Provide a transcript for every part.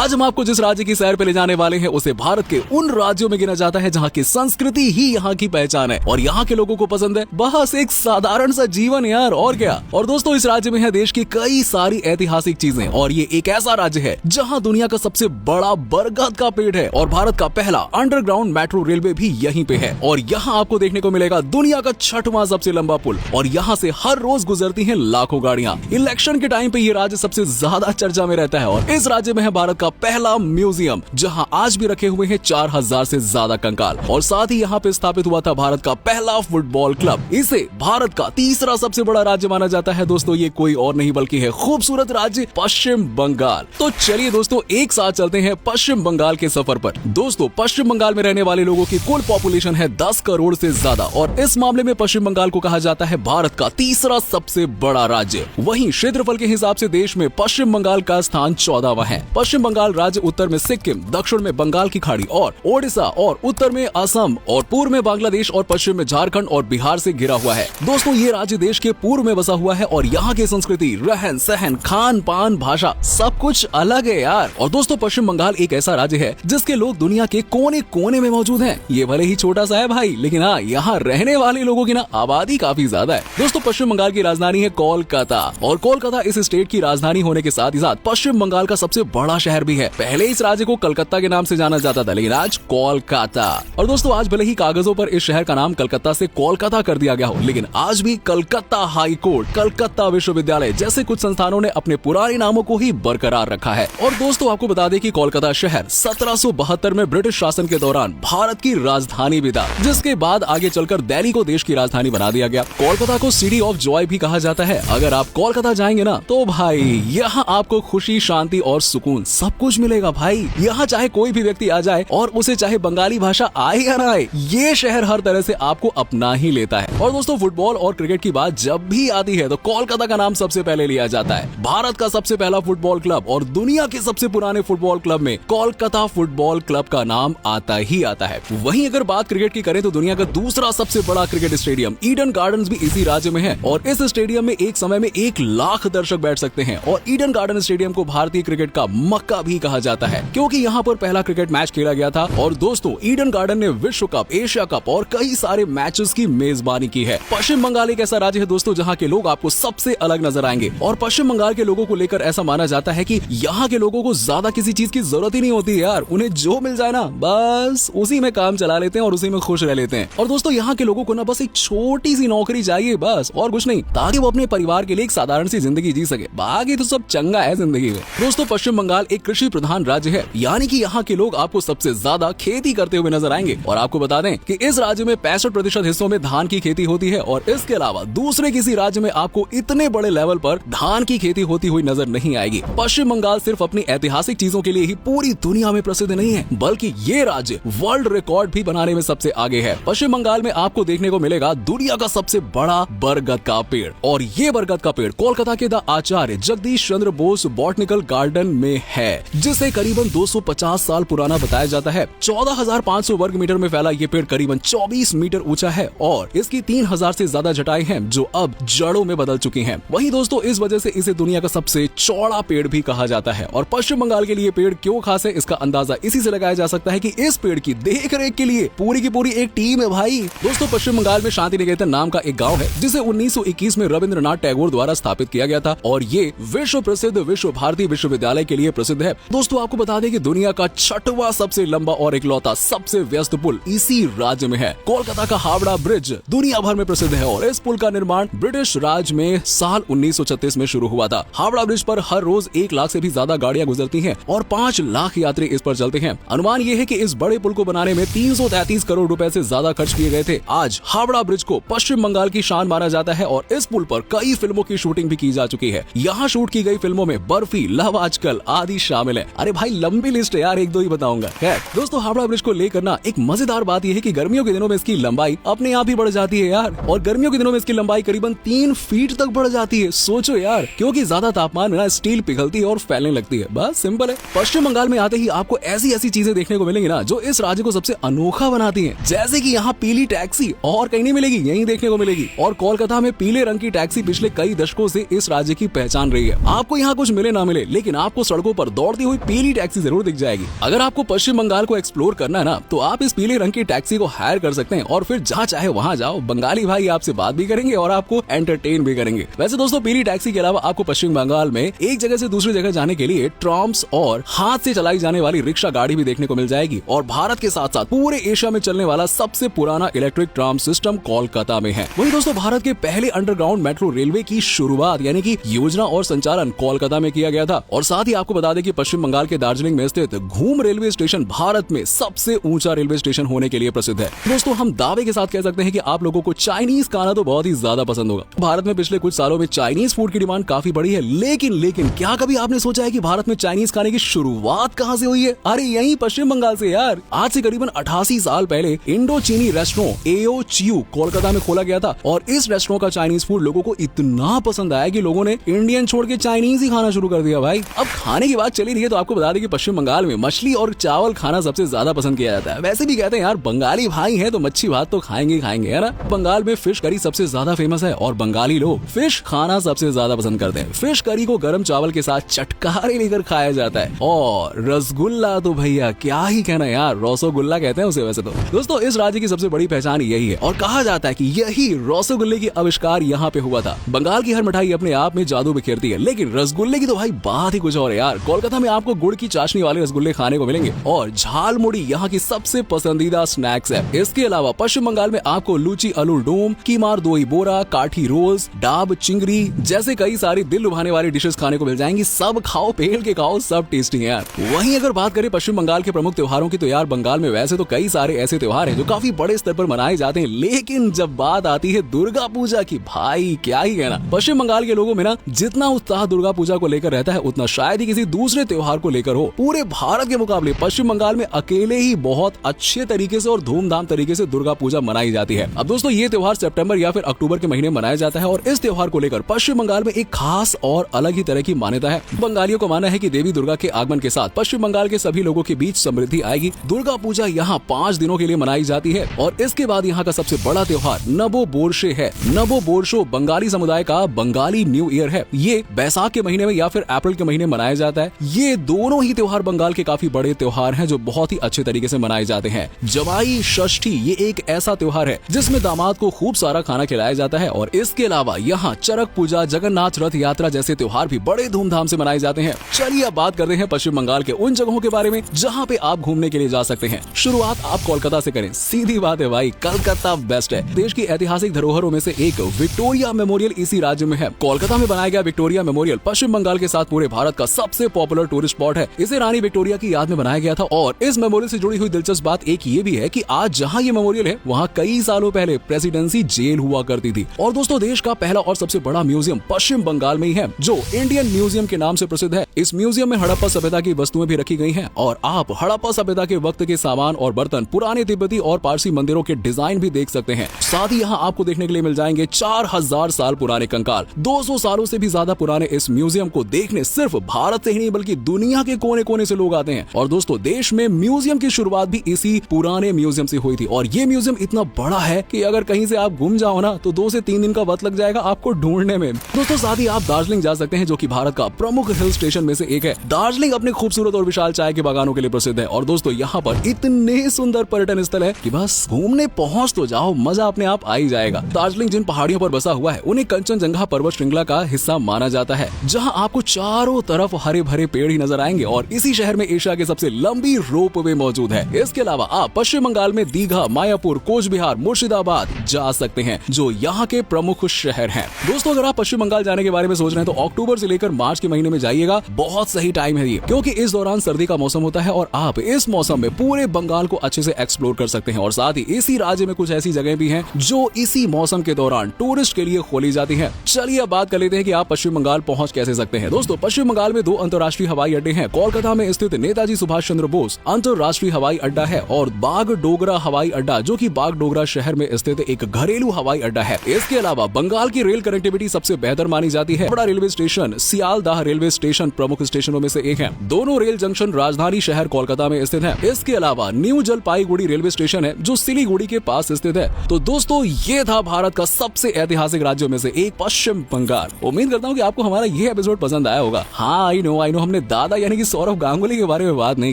आज हम आपको जिस राज्य की सैर पे ले जाने वाले हैं उसे भारत के उन राज्यों में गिना जाता है जहाँ की संस्कृति ही यहाँ की पहचान है और यहाँ के लोगों को पसंद है बस एक साधारण सा जीवन यार, और क्या। और दोस्तों इस राज्य में है देश की कई सारी ऐतिहासिक चीजें और ये एक ऐसा राज्य है जहाँ दुनिया का सबसे बड़ा बरगद का पेड़ है और भारत का पहला अंडरग्राउंड मेट्रो रेलवे भी यहीं पे है। और यहाँ आपको देखने को मिलेगा दुनिया का 6वां सबसे लंबा पुल और यहाँ से हर रोज गुजरती हैं लाखों गाड़ियाँ। इलेक्शन के टाइम पे ये राज्य सबसे ज्यादा चर्चा में रहता है और इस राज्य में है भारत का पहला म्यूजियम जहाँ आज भी रखे हुए हैं 4000 से ज्यादा कंकाल। और साथ ही यहाँ पे स्थापित हुआ था भारत का पहला फुटबॉल क्लब। इसे भारत का तीसरा सबसे बड़ा राज्य माना जाता है। दोस्तों ये कोई और नहीं बल्कि है खूबसूरत राज्य पश्चिम बंगाल। तो चलिए दोस्तों एक साथ चलते हैं पश्चिम बंगाल के सफर पर। दोस्तों पश्चिम बंगाल में रहने वाले लोगों की कुल पॉपुलेशन है 10 करोड़ से ज्यादा और इस मामले में पश्चिम बंगाल को कहा जाता है भारत का तीसरा सबसे बड़ा राज्य। वहीं क्षेत्रफल के हिसाब से देश में पश्चिम बंगाल का स्थान 14वां है। पश्चिम बंगाल राज्य उत्तर में सिक्किम, दक्षिण में बंगाल की खाड़ी और ओडिशा और उत्तर में असम और पूर्व में बांग्लादेश और पश्चिम में झारखंड और बिहार से घिरा हुआ है। दोस्तों ये राज्य देश के पूर्व में बसा हुआ है और यहाँ की संस्कृति, रहन सहन, खान पान, भाषा सब कुछ अलग है यार। और दोस्तों पश्चिम बंगाल एक ऐसा राज्य है जिसके लोग दुनिया के कोने कोने में मौजूद हैं। ये भले ही छोटा सा है भाई, लेकिन हाँ यहाँ रहने वाले लोगों की ना आबादी काफी ज्यादा है। दोस्तों पश्चिम बंगाल की राजधानी है कोलकाता और कोलकाता इस स्टेट की राजधानी होने के साथ ही साथ पश्चिम बंगाल का सबसे बड़ा शहर भी है। पहले इस राज्य को कलकत्ता के नाम से जाना जाता था लेकिन आज कोलकाता। और दोस्तों आज भले ही कागजों पर इस शहर का नाम कलकत्ता से कोलकाता कर दिया गया हो लेकिन आज भी कलकत्ता हाई कोर्ट, कलकत्ता विश्वविद्यालय जैसे कुछ संस्थानों ने अपने पुराने नामों को ही बरकरार रखा है। और दोस्तों आपको बता दें कि कोलकाता शहर 1772 में ब्रिटिश शासन के दौरान भारत की राजधानी भी था, जिसके बाद आगे चलकर दिल्ली को देश की राजधानी बना दिया गया। कोलकाता को सिटी ऑफ जॉय भी कहा जाता है। अगर आप कोलकाता जाएंगे ना तो भाई यहाँ आपको खुशी, शांति और सुकून सब कुछ मिलेगा भाई। यहाँ चाहे कोई भी व्यक्ति आ जाए और उसे चाहे बंगाली भाषा आए या ना आए, ये शहर हर तरह से आपको अपना ही लेता है। और दोस्तों फुटबॉल और क्रिकेट की बात जब भी आती है तो कोलकाता का नाम सबसे पहले लिया जाता है। भारत का सबसे पहला फुटबॉल क्लब और दुनिया के सबसे पुराने फुटबॉल क्लब में कोलकाता फुटबॉल क्लब का नाम आता ही आता है। वहीं अगर बात क्रिकेट की करें तो दुनिया का दूसरा सबसे बड़ा क्रिकेट स्टेडियम ईडन गार्डन्स भी इसी राज्य में है और इस स्टेडियम में एक समय में 1 लाख दर्शक बैठ सकते हैं। और ईडन गार्डन स्टेडियम को भारतीय क्रिकेट का मक्का भी कहा जाता है क्योंकि यहाँ पर पहला क्रिकेट मैच खेला गया था। और दोस्तों ईडन गार्डन ने विश्व कप, एशिया कप और कई सारे मैचेस की मेजबानी की है। पश्चिम बंगाल एक ऐसा राज्य है दोस्तों जहाँ के लोग आपको सबसे अलग नजर आएंगे और पश्चिम बंगाल के लोगों को लेकर ऐसा माना जाता है कि यहाँ के लोगों को ज्यादा किसी चीज की जरूरत ही नहीं होती है यार। उन्हें जो मिल जाए ना बस उसी में काम चला लेते हैं और उसी में खुश रह लेते हैं। और दोस्तों यहाँ के लोगों को ना बस एक छोटी सी नौकरी चाहिए बस और कुछ नहीं, ताकि वो अपने परिवार के लिए एक साधारण सी जिंदगी जी सके। बाकी तो सब चंगा है जिंदगी में। दोस्तों पश्चिम बंगाल एक कृषि प्रधान राज्य है, यानी कि यहाँ के लोग आपको सबसे ज्यादा खेती करते हुए नजर आएंगे। और आपको बता दें कि इस राज्य में 65% हिस्सों में धान की खेती होती है और इसके अलावा दूसरे किसी राज्य में आपको इतने बड़े लेवल पर धान की खेती होती हुई नजर नहीं आएगी। पश्चिम बंगाल सिर्फ अपनी ऐतिहासिक चीजों के लिए ही पूरी दुनिया में प्रसिद्ध नहीं है बल्कि ये राज्य वर्ल्ड रिकॉर्ड भी बनाने में सबसे आगे है। पश्चिम बंगाल में आपको देखने को मिलेगा दुनिया का सबसे बड़ा बरगद का पेड़ और ये बरगद का पेड़ कोलकाता के the Acharya Jagdish Chandra Bose botanical garden में है, जिसे करीबन 250 साल पुराना बताया जाता है। 14,500 वर्ग मीटर में फैला ये पेड़ करीबन 24 मीटर ऊंचा है और इसकी 3000 से ज्यादा जटाएं हैं जो अब जड़ों में बदल चुकी हैं। वहीं दोस्तों इस वजह से इसे दुनिया का सबसे चौड़ा पेड़ भी कहा जाता है। और पश्चिम बंगाल के लिए पेड़ क्यों खास है इसका अंदाजा इसी से लगाया जा सकता है कि इस पेड़ की देख रेख के लिए पूरी की पूरी एक टीम है भाई। दोस्तों पश्चिम बंगाल में शांति निकेतन नाम का एक गाँव है जिसे 1921 में रविंद्रनाथ टैगोर द्वारा स्थापित किया गया था और ये विश्व प्रसिद्ध विश्व भारती विश्वविद्यालय के लिए प्रसिद्ध है। दोस्तों आपको बता दें कि दुनिया का 6वां सबसे लंबा और इकलौता सबसे व्यस्त पुल इसी राज्य में है। कोलकाता का हावड़ा ब्रिज दुनिया भर में प्रसिद्ध है और इस पुल का निर्माण ब्रिटिश राज में साल 1936 में शुरू हुआ था। हावड़ा ब्रिज पर हर रोज 1 लाख से भी ज्यादा गाड़ियां गुजरती हैं और 5 लाख यात्री इस पर चलते हैं। अनुमान ये है कि इस बड़े पुल को बनाने में 333 करोड़ रुपए से ज्यादा खर्च किए गए थे। आज हावड़ा ब्रिज को पश्चिम बंगाल की शान माना जाता है और इस पुल पर कई फिल्मों की शूटिंग भी की जा चुकी है। यहाँ शूट की गई फिल्मों में बर्फी, लव आजकल आदि शामिल है। अरे भाई लंबी लिस्ट है यार, 1-2 ही बताऊंगा। खैर दोस्तों हावड़ा ब्रिज को लेकर ना एक मजेदार बात यह है कि गर्मियों के दिनों में इसकी लंबाई अपने आप ही बढ़ जाती है यार और गर्मियों के दिनों में इसकी लंबाई करीबन 3 फीट तक बढ़ जाती है। सोचो यार, क्योंकि ज्यादा तापमान में ना स्टील पिघलती है और फैलने लगती है। बस सिंपल है। पश्चिम बंगाल में आते ही आपको ऐसी ऐसी चीजें देखने को मिलेंगी ना जो इस राज्य को सबसे अनोखा बनाती है। जैसे कि यहाँ पीली टैक्सी और कहीं नहीं मिलेगी, यहीं देखने को मिलेगी। और कोलकाता में पीले रंग की टैक्सी पिछले कई दशकों से इस राज्य की पहचान रही है। आपको यहाँ कुछ मिले ना मिले लेकिन आपको सड़कों पर दौड़ दौड़ती हुई पीली टैक्सी जरूर दिख जाएगी। अगर आपको पश्चिम बंगाल को एक्सप्लोर करना है ना, तो आप इस पीले रंग की टैक्सी को हायर कर सकते हैं और फिर जहाँ चाहे वहाँ जाओ। बंगाली भाई आपसे बात भी करेंगे और आपको एंटरटेन भी करेंगे। वैसे दोस्तों, पीली टैक्सी के अलावा आपको पश्चिम बंगाल में एक जगह से दूसरी जगह जाने के लिए ट्राम्स और हाथ से चलाई जाने वाली रिक्शा गाड़ी भी देखने को मिल जाएगी। और भारत के साथ साथ पूरे एशिया में चलने वाला सबसे पुराना इलेक्ट्रिक ट्राम सिस्टम कोलकाता में है। वही दोस्तों, भारत के पहले अंडरग्राउंड मेट्रो रेलवे की शुरुआत यानी कि योजना और संचालन कोलकाता में किया गया था। और साथ ही आपको बता दें कि पश्चिम बंगाल के दार्जिलिंग में स्थित घूम रेलवे स्टेशन भारत में सबसे ऊंचा रेलवे स्टेशन होने के लिए प्रसिद्ध है। दोस्तों, हम दावे के साथ कह सकते हैं कि आप लोगों को चाइनीज खाना तो बहुत ही ज्यादा पसंद होगा। भारत में पिछले कुछ सालों में चाइनीज फूड की डिमांड काफी बढ़ी है, लेकिन क्या कभी आपने सोचा है कि भारत में चाइनीज खाने की शुरुआत कहां से हुई है? अरे यही पश्चिम बंगाल से यार। आज से करीबन 88 साल पहले इंडो चीनी रेस्टोरेंट एओ चियू कोलकाता में खोला गया था। और इस रेस्टोरेंट का चाइनीज फूड लोगों को इतना पसंद आया कि लोगों ने इंडियन छोड़ के चाइनीज ही खाना शुरू कर दिया भाई। अब खाने की बात चली रही है तो आपको बता दें कि पश्चिम बंगाल में मछली और चावल खाना सबसे ज्यादा पसंद किया जाता है। वैसे भी कहते हैं यार, बंगाली भाई हैं तो मच्छी भात तो खाएंगे है ना। बंगाल में फिश करी सबसे ज्यादा फेमस है और बंगाली लोग फिश खाना सबसे ज्यादा पसंद करते हैं। फिश करी को गर्म चावल के साथ चटकारे लेकर खाया जाता है। और रसगुल्ला तो भैया क्या ही कहना यार, रसोगुल्ला कहते हैं उसे वैसे तो। दोस्तों, इस राज्य की सबसे बड़ी पहचान यही है और कहा जाता है कि यही रसगुल्ले की आविष्कार यहाँ पे हुआ था। बंगाल की हर मिठाई अपने आप में जादू बिखेरती है, लेकिन रसगुल्ले की तो भाई बात ही कुछ और है यार। कोलकाता में आपको गुड़ की चाशनी वाले रसगुल्ले खाने को मिलेंगे और झाल मुड़ी यहाँ की सबसे पसंदीदा स्नैक्स है। इसके अलावा पश्चिम बंगाल में आपको लूची आलू डोम, कीमार दोई बोरा, काठी रोल्स, डाब चिंगरी जैसे कई सारी दिल लुभाने वाली डिशेस खाने को मिल जाएंगी। सब खाओ, पेल के खाओ, सब टेस्टी है यार। वहीं अगर बात करें पश्चिम बंगाल के प्रमुख त्योहारों की, तो यार बंगाल में वैसे तो कई सारे ऐसे त्योहार हैं जो काफी बड़े स्तर पर मनाए जाते हैं, लेकिन जब बात आती है दुर्गा पूजा की, भाई क्या ही कहना। पश्चिम बंगाल के लोगों में ना जितना उत्साह दुर्गा पूजा को लेकर रहता है, उतना शायद ही किसी दूसरे त्योहार को लेकर हो। पूरे भारत के मुकाबले पश्चिम बंगाल में अकेले ही बहुत अच्छे तरीके से और धूमधाम तरीके से दुर्गा पूजा मनाई जाती है। अब दोस्तों, ये त्योहार सितंबर या फिर अक्टूबर के महीने मनाया जाता है और इस त्योहार को लेकर पश्चिम बंगाल में एक खास और अलग ही तरह की मान्यता है। बंगालियों को मानना है कि देवी दुर्गा के आगमन के साथ पश्चिम बंगाल के सभी लोगों के बीच समृद्धि आएगी। दुर्गा पूजा यहाँ 5 दिनों के लिए मनाई जाती है और इसके बाद यहाँ का सबसे बड़ा त्योहार नबो बोर्शे है। नबो बोर्शो बंगाली समुदाय का बंगाली न्यू ईयर है। ये बैसाख के महीने में या फिर अप्रैल के महीने मनाया जाता है। ये दोनों ही त्योहार बंगाल के काफी बड़े त्योहार हैं जो बहुत ही अच्छे तरीके से मनाए जाते हैं। जवाई षष्ठी ये एक ऐसा त्योहार है जिसमें दामाद को खूब सारा खाना खिलाया जाता है। और इसके अलावा यहाँ चरक पूजा, जगन्नाथ रथ यात्रा जैसे त्योहार भी बड़े धूमधाम से मनाए जाते हैं। चलिए अब बात करते हैं पश्चिम बंगाल के उन जगहों के बारे में जहाँ पे आप घूमने के लिए जा सकते हैं। शुरुआत आप कोलकाता से करें। सीधी बात है भाई, कलकत्ता बेस्ट है। देश की ऐतिहासिक धरोहरों में से एक विक्टोरिया मेमोरियल इसी राज्य में है। कोलकाता में बनाया गया विक्टोरिया मेमोरियल पश्चिम बंगाल के साथ पूरे भारत का सबसे पॉपुलर टूरिस्ट स्पॉट है। इसे रानी विक्टोरिया की याद में बनाया गया था। और इस मेमोरियल से जुड़ी हुई दिलचस्प बात एक ये भी है कि आज जहाँ ये मेमोरियल है, वहाँ कई सालों पहले प्रेसिडेंसी जेल हुआ करती थी। और दोस्तों, देश का पहला और सबसे बड़ा म्यूजियम पश्चिम बंगाल में ही है, जो इंडियन म्यूजियम के नाम से प्रसिद्ध है। इस म्यूजियम में हड़प्पा सभ्यता की वस्तुएं भी रखी गई हैं और आप हड़प्पा सभ्यता के वक्त के सामान और बर्तन, पुराने तिब्बती और पारसी मंदिरों के डिजाइन भी देख सकते हैं। साथ ही यहाँ आपको देखने के लिए मिल जाएंगे 4000 साल पुराने कंकाल। 200 सालों से भी ज्यादा पुराने इस म्यूजियम को देखने सिर्फ भारत से ही नहीं बल्कि दुनिया के कोने कोने से लोग आते हैं। और दोस्तों, देश में म्यूजियम की शुरुआत भी इसी पुराने म्यूजियम से हुई थी। और ये म्यूजियम इतना बड़ा है कि अगर कहीं से आप घूम जाओ ना, तो 2 से 3 दिन का वक्त लग जाएगा आपको ढूंढने में। दोस्तों, साथ ही आप दार्जिलिंग जा सकते हैं, जो कि भारत का प्रमुख हिल स्टेशन में से एक है। दार्जिलिंग अपने खूबसूरत और विशाल चाय के बागानों के लिए प्रसिद्ध है। और दोस्तों, यहाँ पर इतने सुंदर पर्यटन स्थल है कि बस घूमने पहुंच तो जाओ, मजा अपने आप आ ही जाएगा। दार्जिलिंग जिन पहाड़ियों पर बसा हुआ है, उन्हें कंचनजंगा पर्वत श्रृंखला का हिस्सा माना जाता है, जहां आपको चारों तरफ हरे भरे पेड़ ही नजर आएंगे। और इसी शहर में एशिया की सबसे लंबी रोपवे मौजूद है। इसके अलावा आप पश्चिम बंगाल में दीघा, मायापुर, कोच बिहार, मुर्शिदाबाद जा सकते हैं, जो यहाँ के प्रमुख शहर हैं। दोस्तों, अगर आप पश्चिम बंगाल जाने के बारे में सोच रहे हैं तो अक्टूबर से लेकर मार्च के महीने में जाइएगा। बहुत सही टाइम है ये, क्योंकि इस दौरान सर्दी का मौसम होता है और आप इस मौसम में पूरे बंगाल को अच्छे से एक्सप्लोर कर सकते हैं। और साथ ही इसी राज्य में कुछ ऐसी जगह भी हैं जो इसी मौसम के दौरान टूरिस्ट के लिए खोली जाती हैं। चलिए अब बात कर लेते हैं कि आप पश्चिम बंगाल पहुंच कैसे सकते हैं। दोस्तों, पश्चिम बंगाल में 2 अंतर्राष्ट्रीय हवाई अड्डे हैं। कोलकाता में स्थित नेताजी सुभाष चंद्र बोस अंतर्राष्ट्रीय हवाई अड्डा है और बागडोगरा हवाई अड्डा, जो कि बागडोगरा शहर में स्थित एक घरेलू हवाई अड्डा है। इसके अलावा बंगाल की रेल कनेक्टिविटी सबसे बेहतर मानी जाती है। बड़ा railway station Sealdah railway station प्रमुख स्टेशनों में से एक है। दोनों रेल जंक्शन राजधानी शहर कोलकाता में स्थित है। इसके अलावा न्यू जलपाईगुड़ी रेलवे स्टेशन है, जो सिलीगुड़ी के पास स्थित है। तो दोस्तों, ये था भारत का सबसे ऐतिहासिक राज्यों में से एक पश्चिम बंगाल। उम्मीद करता हूँ कि आपको हमारा ये एपिसोड पसंद आया होगा। हाँ, आई नो हमने अपने दादा यानी कि सौरव गांगुली के बारे में बात नहीं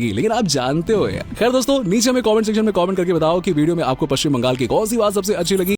की, लेकिन आप जानते हो यार। खैर दोस्तों, नीचे हमें कमेंट सेक्शन में कमेंट करके बताओ कि वीडियो में आपको पश्चिम बंगाल की कौन सी बात सबसे अच्छी लगी।